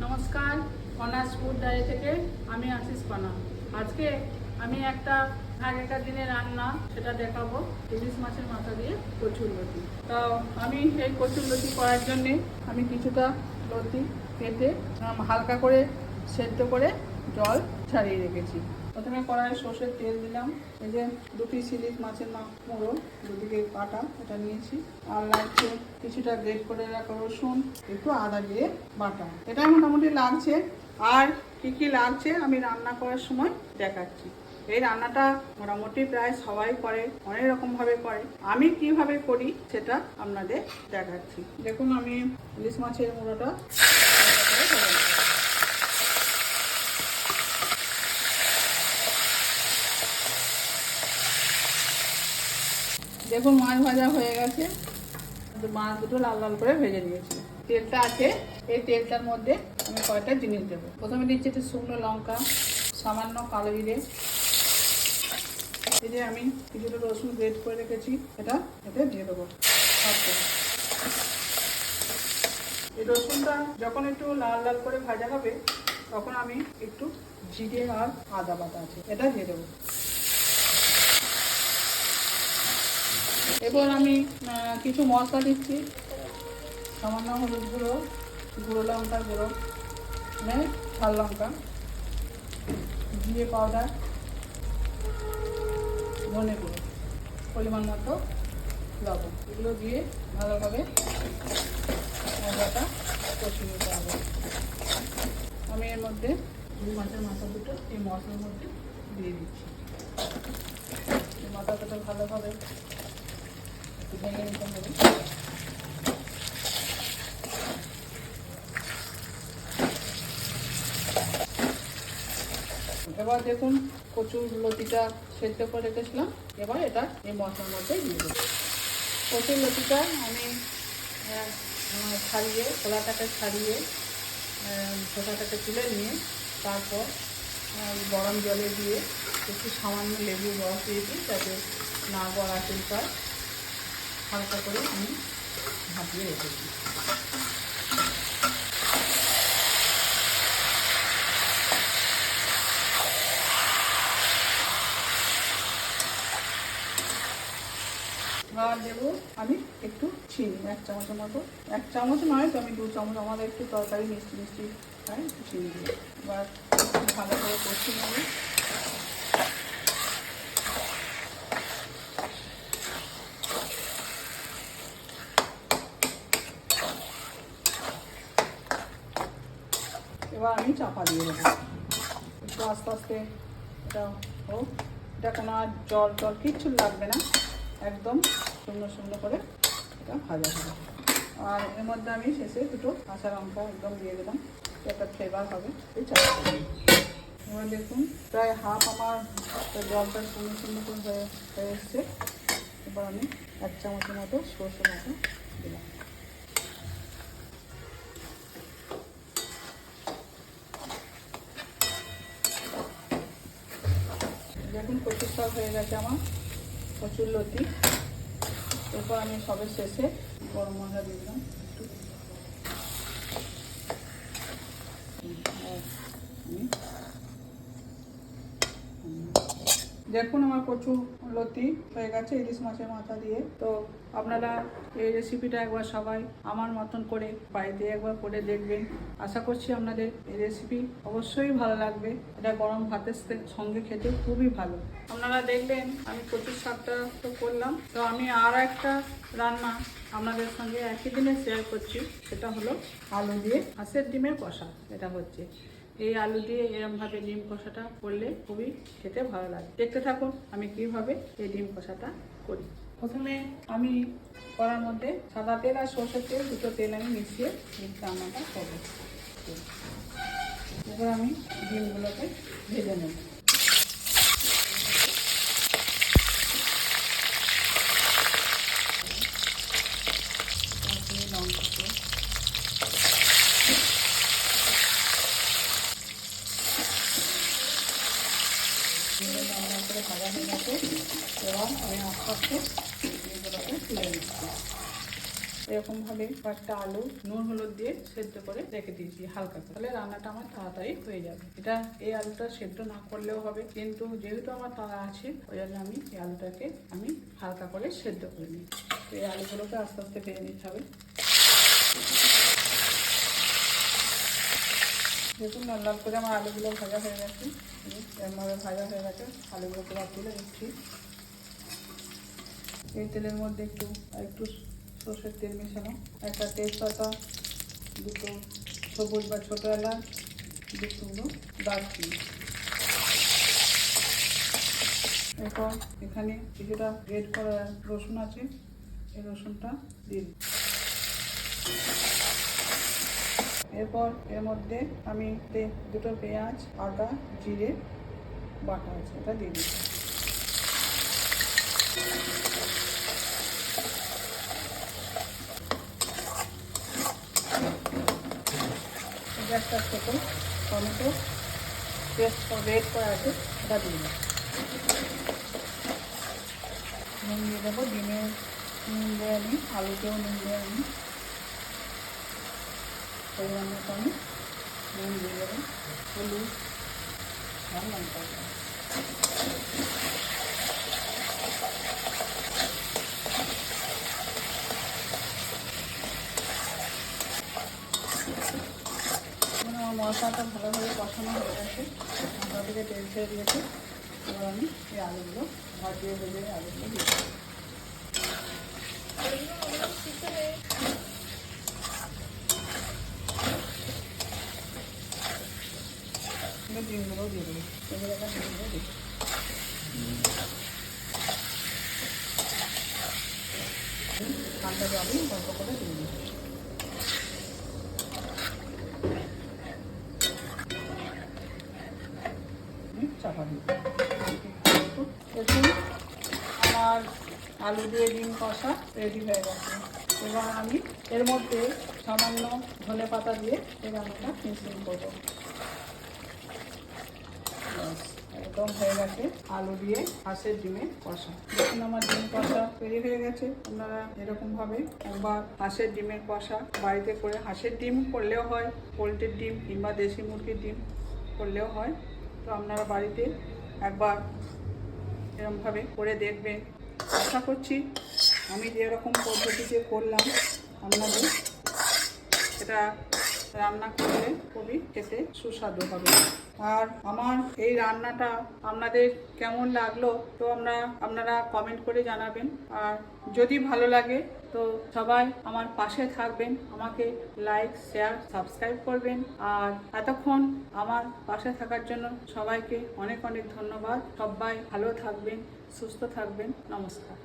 নমস্কার, কনাস food diary থেকে আমি আশিস কণা। আজকে আমি একটা আগেকার দিনের রান্না সেটা দেখাবো, ইলিশ মাছের মাথা দিয়ে কচুরলতি। তো আমি এই কচুরলতি করার জন্যে আমি কিছুটা লতি কেটে হালকা করে সেদ্ধ করে জল ছাড়িয়ে রেখেছি। প্রথমে কড়াইয়ে সর্ষের তেল দিলাম। এই যে 2 পিস ইলিশ মাছের মুড়ো দুদিকে কাটা এটা নিয়েছি, আর লাগছে কিছুটা গ্রেট করে রাখা রসুন, একটু আদা দিয়ে বাটা। এটাই মোটামুটি লাগছে। আর কি লাগছে আমি রান্না করার সময় দেখাচ্ছি। এই রান্নাটা মোটামুটি প্রায় সবাই করে, অনেক রকমভাবে করে। আমি কিভাবে করি সেটা আপনাদের দেখাচ্ছি। দেখুন, আমি ইলিশ মাছের মুড়োটা দেখুন মাছ ভাজা হয়ে গেছে। মাছ দুটো লাল লাল করে ভেজে নিয়েছি। তেলটা আছে, এই তেলটার মধ্যে আমি কয়েকটা জিনিস দেবো। প্রথমে দিচ্ছি একটু শুকনো লঙ্কা, সামান্য কালো জিরে, এই যে আমি কিছুটা রসুন গ্রেট করে রেখেছি এটা এতে দিয়ে দেবো। এই রসুনটা যখন একটু লাল লাল করে ভাজা হবে তখন আমি একটু জিরে আর আদা বাটা আছে এটা দিয়ে দেবো। এবার আমি কিছু মশলা দিচ্ছি। সামান্য হলুদ গুঁড়ো, গুঁড়ো লঙ্কার গুঁড়ো, ঝাল লঙ্কা, জিরে পাউডার, ধনে গুঁড়ো, পরিমাণ মতো লবণ, এগুলো দিয়ে ভালোভাবে মশলাটা কষিয়ে নিতে হবে। আমি এর মধ্যে মাছের মাথা দুটো এই মশলার মধ্যে দিয়ে দিচ্ছি। এই মাথাটা ভালোভাবে ভেঙে নিতে হবে। এবার দেখুন কচুর লতিটা সেদ্ধ করে রেখেছিলাম, এবার এটা এই মশলার মধ্যে দিয়ে দেবো। কচুর লতিটা আমি ছাড়িয়ে খোলাটাকে ছাড়িয়ে খোসাটাকে তুলে নিয়ে তারপর গরম জলে দিয়ে একটু সামান্য লেবুর রস দিয়েছি যাতে না গড়া চুলকায়, হালকা করে আমি ভাপিয়ে রেখেছি। আর দেবো আমি একটু চিনি, 1 চামচের মতো। 1 চামচ নয় তো আমি 2 চামচ, আমাদের একটু তরকারি মিষ্টি মিষ্টি খাই, একটু চিনি দিই। এবার ভালো করে কষিয়ে নেব। এবার আমি চাপা দিয়ে দেবো, একটু আস্তে আস্তে এটা হোক। এটা কোনো আর জল কিচ্ছু লাগবে না, একদম সুন্দর সুন্দর করে এটা ভাজা হবে। আর এর মধ্যে আমি শেষে দুটো কাঁচা লঙ্কা একদম দিয়ে দিলাম, একটা ফ্লেভার হবে এই চাপা। এবার দেখুন প্রায় হাফ আমার জলটা সুন্দর সুন্দর করে হয়ে এসছে। এবার আমি 1 চামচের মতো সরষে বাটা দিলাম। দেখুন কচুর শাক হয়ে গেছে আমার, কচুর লতি। এরপর আমি সবের শেষে গরম মশলা দিয়ে দিলাম একটু। দেখুন আমার কচু লতি হয়ে গেছে ইলিশ মাছের মাথা দিয়ে। তো আপনারা এই রেসিপিটা একবার সবাই আমার মতন করে বাড়িতে একবার করে দেখবেন। আশা করছি আপনাদের এই রেসিপি অবশ্যই ভালো লাগবে। এটা গরম ভাতের সঙ্গে খেতে খুবই ভালো। আপনারা দেখলেন আমি কচুর শাকটা তো করলাম, তো আমি আর একটা রান্না আপনাদের সঙ্গে একই দিনে শেয়ার করছি। সেটা হলো আলু দিয়ে হাঁসের ডিমের কষা। এটা হচ্ছে এই আলু দিয়ে এরমভাবে ডিম কষাটা করলে খুবই খেতে ভালো লাগে। দেখতে থাকুন আমি কিভাবে এই ডিম কষাটা করি। প্রথমে আমি কড়ার মধ্যে সাদা তেল আর সরষের তেল, দুটো তেল আমি মিশিয়ে ডিম রান্নাটা করবো। এবার আমি ডিমগুলোকে ভেজে নেব। লঙ্কাকে করে ভাজা হয়ে গেছে। এবং আমি আস্তে আস্তে এগুলোকে তুলে নিচ্ছি। এরকমভাবে কয়েকটা আলু নুন হলুদ দিয়ে সেদ্ধ করে রেখে দিয়েছি হালকা করে, তাহলে রান্নাটা আমার তাড়াতাড়ি হয়ে যাবে। এই আলুটা সেদ্ধ না করলেও হবে, কিন্তু যেহেতু আমার তাড়া আছে ওই জন্য আমি এই আলুটাকে হালকা করে সেদ্ধ করে নিই। এই আলুগুলোকে আস্তে আস্তে ভেজে নিতে হবে। দেখুন লাল লাল করে আমার আলুগুলো ভাজা হয়ে গেছে, এরমভাবে ভাজা হয়ে গেছে। আলুগুলো পুরো তুলে নিচ্ছি। এই তেলের মধ্যে একটু সর্ষের তেল মেশানো, একটা তেজপাতা, দুটো সবুজ বা ছোটো এলাচ, দুটো দারচিনি। এরপর এখানে কিছুটা রেড করা রসুন আছে, এই রসুনটা দিয়ে দিই। এরপর এর মধ্যে আমি দুটো পেঁয়াজ, আদা, জিরে বাটা আছে, এটা দিয়ে দিই। একটা ছোটো টমেটো পেস্ট রেড করা আছে, এটা দিয়ে দিই। নুন দিয়ে দেবো, ডিমে নুন দিয়ে আমি, আলুতেও নুন দিয়ে আমি, পরিমাণ মতো আমি নুন দিয়ে দেবো, হলুদ আর লঙ্কা। আমার মশলাটা ভালোভাবে কষানো হয়ে গেছে, মশলা থেকে তেল ছেড়ে দিয়েছে। এবার আমি এই আলুগুলো ভাজিয়ে ভেজে আলুগুলো দিয়ে দেবো। ডিমগুলো দিয়ে দেবো, এবার একটা ডিমগুলো দিই। ঠান্ডা জলই গল্প করে দিয়ে দিই। চাপা দিই। দেখুন আমার আলু দিয়ে ডিম কষা রেডি হয়ে গেছে। এবার আমি এর মধ্যে সামান্য ধনে পাতা দিয়ে এই রান্নাটা মিশ্রণ করবো। একদম হয়ে গেছে আলু দিয়ে হাঁসের ডিমের কষা। দেখুন আমার ডিম কষা তৈরি হয়ে গেছে। আপনারা এরকমভাবে একবার হাঁসের ডিমের কষা বাড়িতে করে, হাঁসের ডিম করলেও হয়, পোলট্রির ডিম কিংবা দেশি মুরগির ডিম করলেও হয়, তো আপনারা বাড়িতে একবার এরকমভাবে করে দেখবেন। আশা করছি আমি যেরকম পদ্ধতিতে করলাম আপনাদের এটা রান্না করলে খুবই খেতে সুস্বাদু হবে। আর আমার এই রান্নাটা আপনাদের কেমন লাগলো তো আপনারা কমেন্ট করে জানাবেন। আর যদি ভালো লাগে তো সবাই আমার পাশে থাকবেন, আমাকে লাইক, শেয়ার, সাবস্ক্রাইব করবেন। আর এতক্ষণ আমার পাশে থাকার জন্য সবাইকে অনেক অনেক ধন্যবাদ। সবাই ভালো থাকবেন, সুস্থ থাকবেন। নমস্কার।